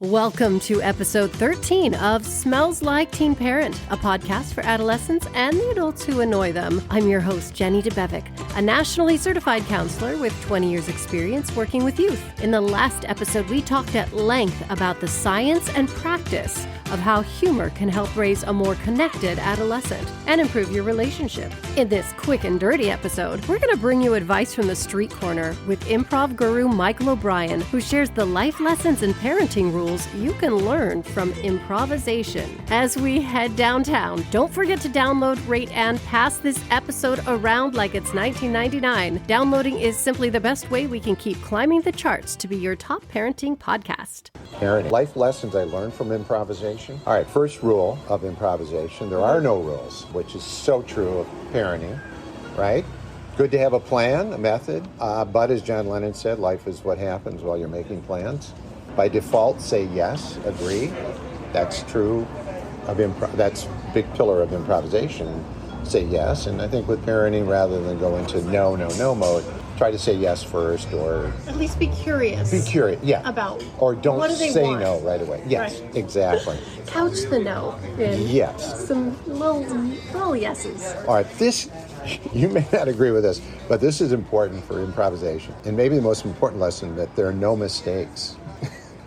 Welcome to episode 13 of Smells Like Teen Parent, a podcast for adolescents and the adults who annoy them. I'm your host, Jenny DeBevick, a nationally certified counselor with 20 years experience working with youth. In the last episode, we talked at length about the science and practice of how humor can help raise a more connected adolescent and improve your relationship. In this quick and dirty episode, we're going to bring you advice from the street corner with improv guru Michael O'Brien, who shares the life lessons and parenting rules you can learn from improvisation. As we head downtown, don't forget to download, rate, and pass this episode around like it's 1999. Downloading is simply the best way we can keep climbing the charts to be your top parenting podcast. Parenting. Life lessons I learned from improvisation. All right, first rule of improvisation, there are no rules, which is so true of parenting, right? Good to have a plan, a method, but as John Lennon said, life is what happens while you're making plans. By default, say yes, agree. That's true of that's a big pillar of improvisation. Say yes, and I think with parenting, rather than go into no mode, try to say yes first, or at least be curious. Be curious, yeah. About or don't what do they say want? No right away. Yes, right. Exactly. Couch the no in yes. Some little yeses. All right, this, you may not agree with this, but this is important for improvisation. And maybe the most important lesson, that there are no mistakes.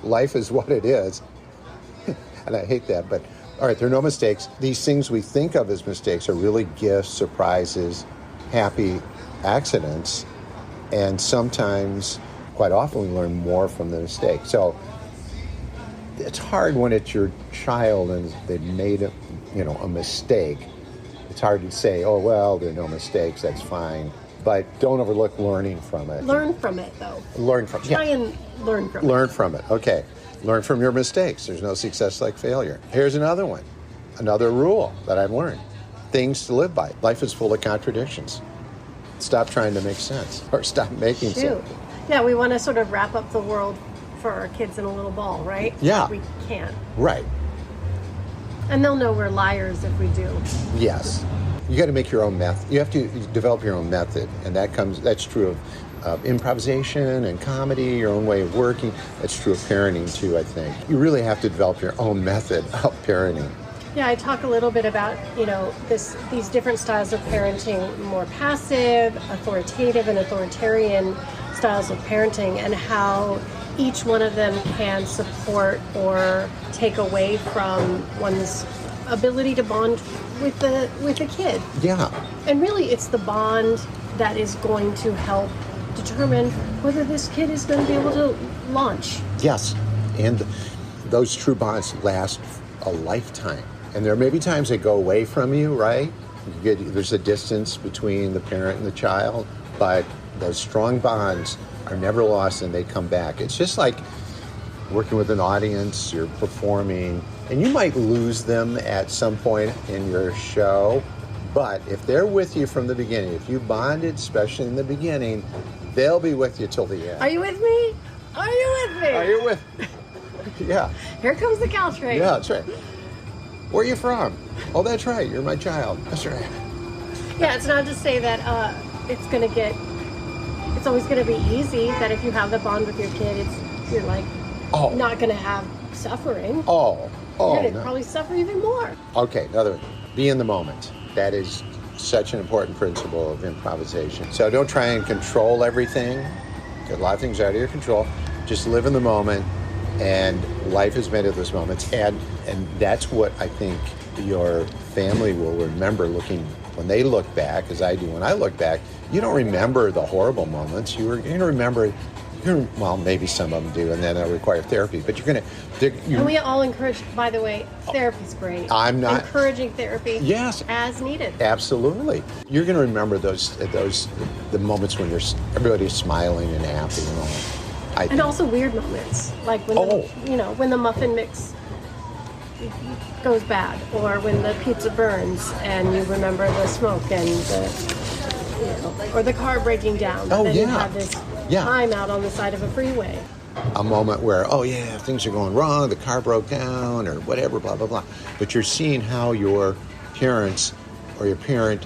Life is what it is. And I hate that, but all right, there are no mistakes. These things we think of as mistakes are really gifts, surprises, happy accidents. And sometimes, quite often, we learn more from the mistake. So it's hard when it's your child and they've made a mistake. It's hard to say, oh, well, there are no mistakes, that's fine. But don't overlook learning from it. Learn from it, though. Learn from it. Try and learn from it. Learn from it. Okay. Learn from your mistakes. There's no success like failure. Here's another one. Another rule that I've learned. Things to live by. Life is full of contradictions. Stop trying to make sense, or stop making sense. Yeah, we want to sort of wrap up the world for our kids in a little ball, right? Yeah. We can't. Right. And they'll know we're liars if we do. Yes. You got to make your own method. You have to develop your own method, and that's true of improvisation and comedy, your own way of working. That's true of parenting too, I think. You really have to develop your own method of parenting. Yeah, I talk a little bit about, these different styles of parenting, more passive, authoritative, and authoritarian styles of parenting, and how each one of them can support or take away from one's ability to bond with the kid. Yeah. And really, it's the bond that is going to help determine whether this kid is going to be able to launch. Yes. And those true bonds last a lifetime. And there may be times they go away from you, right? There's a distance between the parent and the child, but those strong bonds are never lost and they come back. It's just like working with an audience, you're performing, and you might lose them at some point in your show, but if they're with you from the beginning, if you bonded, especially in the beginning, they'll be with you till the end. Are you with me? Are you with me? Are you with me? Yeah. Here comes the couch rate. Yeah, that's right. Where are you from? Oh, that's right. You're my child. That's right. Yeah, it's not to say that it's always going to be easy, that if you have the bond with your kid, you're like not going to have suffering. You're going to probably suffer even more. Okay, another one. Be in the moment. That is such an important principle of improvisation. So don't try and control everything. A lot of things are out of your control. Just live in the moment, and life is made of those moments. And that's what I think your family will remember when they look back, as I do when I look back. You don't remember the horrible moments. You're going to remember, well, maybe some of them do, and then it'll require therapy. But and we all encourage, by the way, therapy's great. I'm not encouraging therapy. Yes, as needed. Absolutely. You're going to remember the moments when everybody's smiling and happy and all. And also weird moments, like when the muffin mix goes bad, or when the pizza burns, and you remember the smoke and or the car breaking down. Oh, then yeah. You have this time out on the side of a freeway. A moment where, things are going wrong, the car broke down, or whatever, blah, blah, blah. But you're seeing how your parents or your parent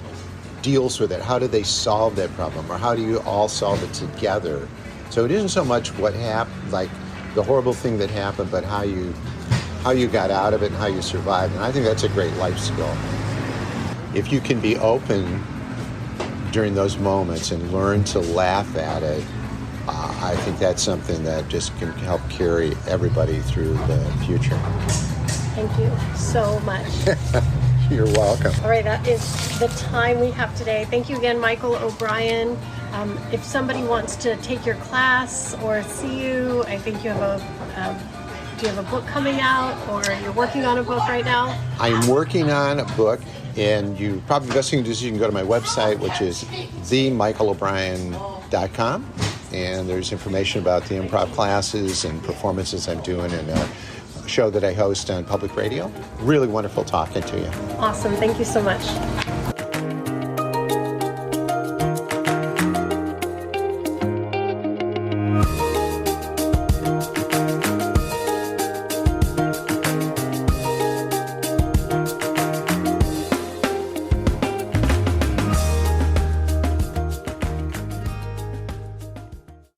deals with it. How do they solve that problem? Or how do you all solve it together? So it isn't so much what happened, like the horrible thing that happened, but how you got out of it and how you survived. And I think that's a great life skill. If you can be open during those moments and learn to laugh at it, I think that's something that just can help carry everybody through the future. Thank you so much. You're welcome. All right, that is the time we have today. Thank you again, Michael O'Brien. If somebody wants to take your class or see you, I think you have do you have a book coming out, or you're working on a book right now? I'm working on a book, and the best thing to do is you can go to my website, which is themichaelobrien.com, and there's information about the improv classes and performances I'm doing and a show that I host on public radio. Really wonderful talking to you. Awesome. Thank you so much.